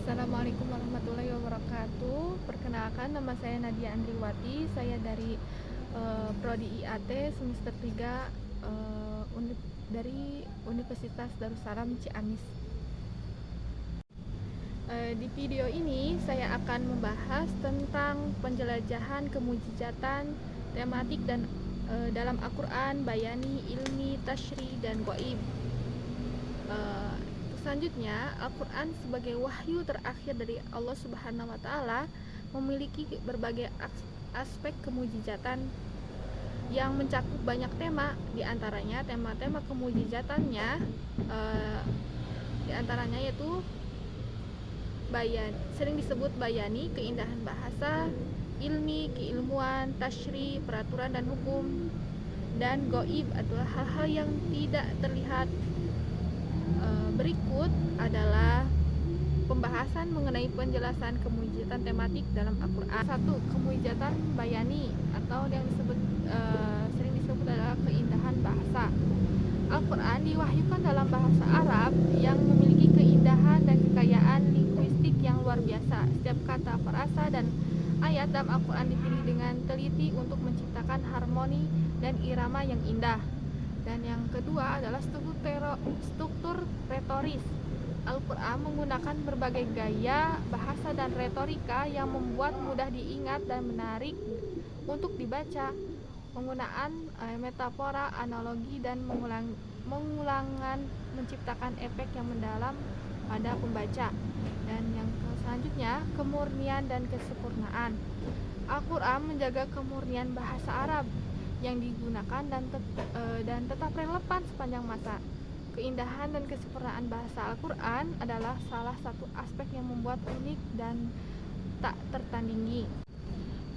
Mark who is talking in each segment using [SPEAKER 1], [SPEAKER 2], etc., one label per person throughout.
[SPEAKER 1] Assalamualaikum warahmatullahi wabarakatuh. Perkenalkan, nama saya Nadia Andriwati. Saya dari Prodi IAT semester 3 dari Universitas Darussalam Ciamis. Di video ini saya akan membahas tentang penjelajahan kemujizatan tematik dan dalam Al-Quran, bayani, ilmi, tasyri, dan goib. Selanjutnya, Al-Quran sebagai wahyu terakhir dari Allah Subhanahu wa Ta'ala memiliki berbagai aspek kemujizatan yang mencakup banyak tema. Di antaranya tema-tema kemujizatannya yaitu sering disebut bayani, keindahan bahasa, ilmi, keilmuan, tasyri, peraturan dan hukum, dan goib adalah hal-hal yang tidak terlihat. Berikut adalah pembahasan mengenai penjelasan kemujizatan tematik dalam Al-Quran. 1. Kemujizatan bayani atau yang sering disebut adalah keindahan bahasa. Al-Quran diwahyukan dalam bahasa Arab yang memiliki keindahan dan kekayaan linguistik yang luar biasa. Setiap kata, frasa, dan ayat dalam Al-Quran dipilih dengan teliti untuk menciptakan harmoni dan irama yang indah. Dan yang kedua adalah struktur retoris. Al-Quran menggunakan berbagai gaya, bahasa, dan retorika yang membuat mudah diingat dan menarik untuk dibaca. Penggunaan metafora, analogi, dan mengulangan menciptakan efek yang mendalam pada pembaca. Dan yang selanjutnya, kemurnian dan kesempurnaan. Al-Quran menjaga kemurnian bahasa Arab yang digunakan dan tetap relevan sepanjang masa. Keindahan dan kesempurnaan bahasa Al-Quran adalah salah satu aspek yang membuat unik dan tak tertandingi.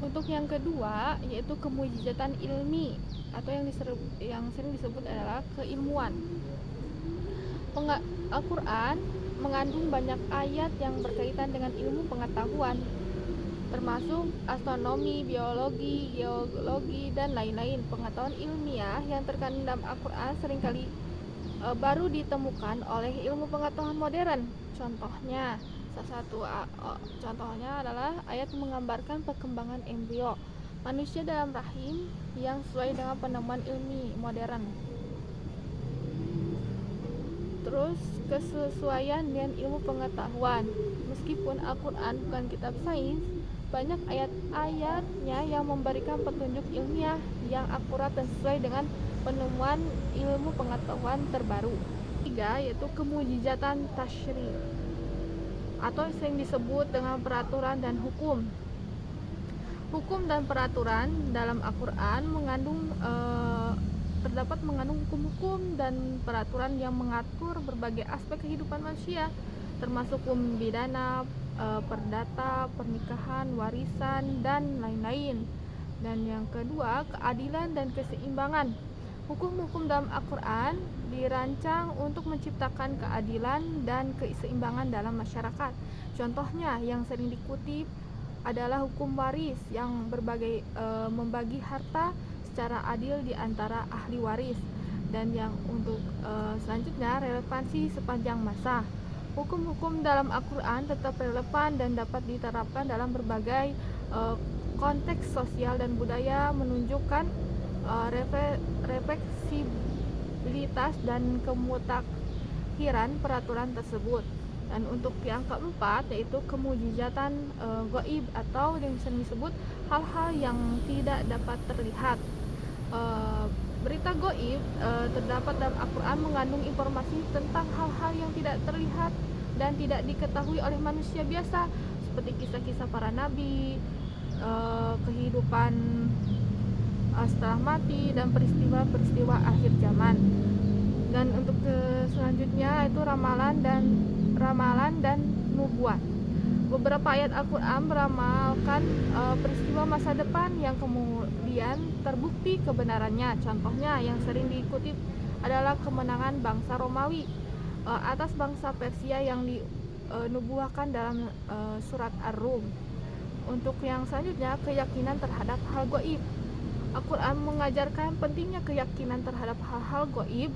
[SPEAKER 1] Untuk yang kedua, yaitu kemujizatan ilmi atau yang sering disebut adalah keilmuan. Al-Quran mengandung banyak ayat yang berkaitan dengan ilmu pengetahuan, termasuk astronomi, biologi, geologi, dan lain-lain. Pengetahuan ilmiah yang terkandung dalam Al-Quran seringkali baru ditemukan oleh ilmu pengetahuan modern. Contohnya, contohnya adalah ayat menggambarkan perkembangan embrio manusia dalam rahim yang sesuai dengan penemuan ilmi modern. Terus, kesesuaian dengan ilmu pengetahuan. Meskipun Al-Quran bukan kitab sains, banyak ayat-ayatnya yang memberikan petunjuk ilmiah yang akurat dan sesuai dengan penemuan ilmu pengetahuan terbaru. 3. Yaitu kemujizatan tasyri atau sering disebut dengan peraturan dan hukum. Hukum dan peraturan dalam Al-Quran terdapat mengandung hukum-hukum dan peraturan yang mengatur berbagai aspek kehidupan manusia, termasuk hukum pidana, perdata, pernikahan, warisan, dan lain-lain. Dan yang kedua, keadilan dan keseimbangan. Hukum-hukum dalam Al-Quran dirancang untuk menciptakan keadilan dan keseimbangan dalam masyarakat. Contohnya yang sering dikutip adalah hukum waris yang membagi harta secara adil di antara ahli waris. Dan yang untuk selanjutnya, relevansi sepanjang masa. Hukum-hukum dalam Al-Quran tetap relevan dan dapat diterapkan dalam berbagai konteks sosial dan budaya, menunjukkan refleksibilitas dan kemutakhiran peraturan tersebut. Dan untuk yang keempat, yaitu kemujizatan goib atau yang sering disebut hal-hal yang tidak dapat terlihat. Berita goib terdapat dalam Al-Quran mengandung informasi tentang hal-hal yang tidak terlihat dan tidak diketahui oleh manusia biasa, seperti kisah-kisah para nabi, kehidupan setelah mati, dan peristiwa-peristiwa akhir zaman. Dan untuk selanjutnya itu ramalan dan nubuat. Beberapa ayat Al-Quran meramalkan peristiwa masa depan yang kemudian terbukti kebenarannya. Contohnya yang sering dikutip adalah kemenangan bangsa Romawi atas bangsa Persia yang dinubuahkan dalam surat Ar-Rum. Untuk yang selanjutnya, keyakinan terhadap hal gaib. Al-Quran mengajarkan pentingnya keyakinan terhadap hal-hal gaib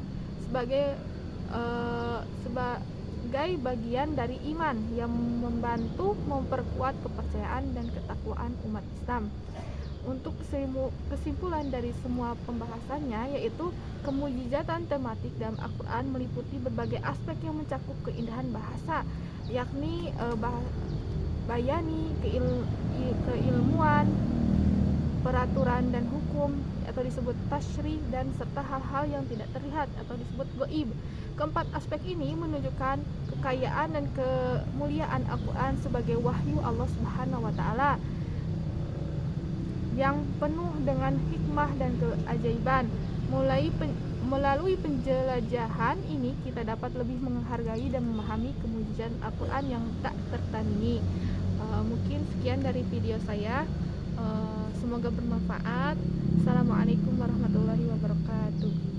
[SPEAKER 1] sebagai bagian dari iman yang membantu memperkuat kepercayaan dan ketakwaan umat Islam. Untuk kesimpulan dari semua pembahasannya, yaitu kemujizatan tematik dalam Al-Quran meliputi berbagai aspek yang mencakup keindahan bahasa, yakni bayani, keilmuan, peraturan dan hukum atau disebut tasyri, dan serta hal-hal yang tidak terlihat atau disebut gaib. Keempat aspek ini menunjukkan kekayaan dan kemuliaan Al-Quran sebagai wahyu Allah Subhanahu wa taala yang penuh dengan hikmah dan keajaiban. Melalui penjelajahan ini kita dapat lebih menghargai dan memahami kemujizatan Al-Quran yang tak tertandingi. Mungkin sekian dari video saya. Semoga bermanfaat. Assalamualaikum warahmatullahi wabarakatuh.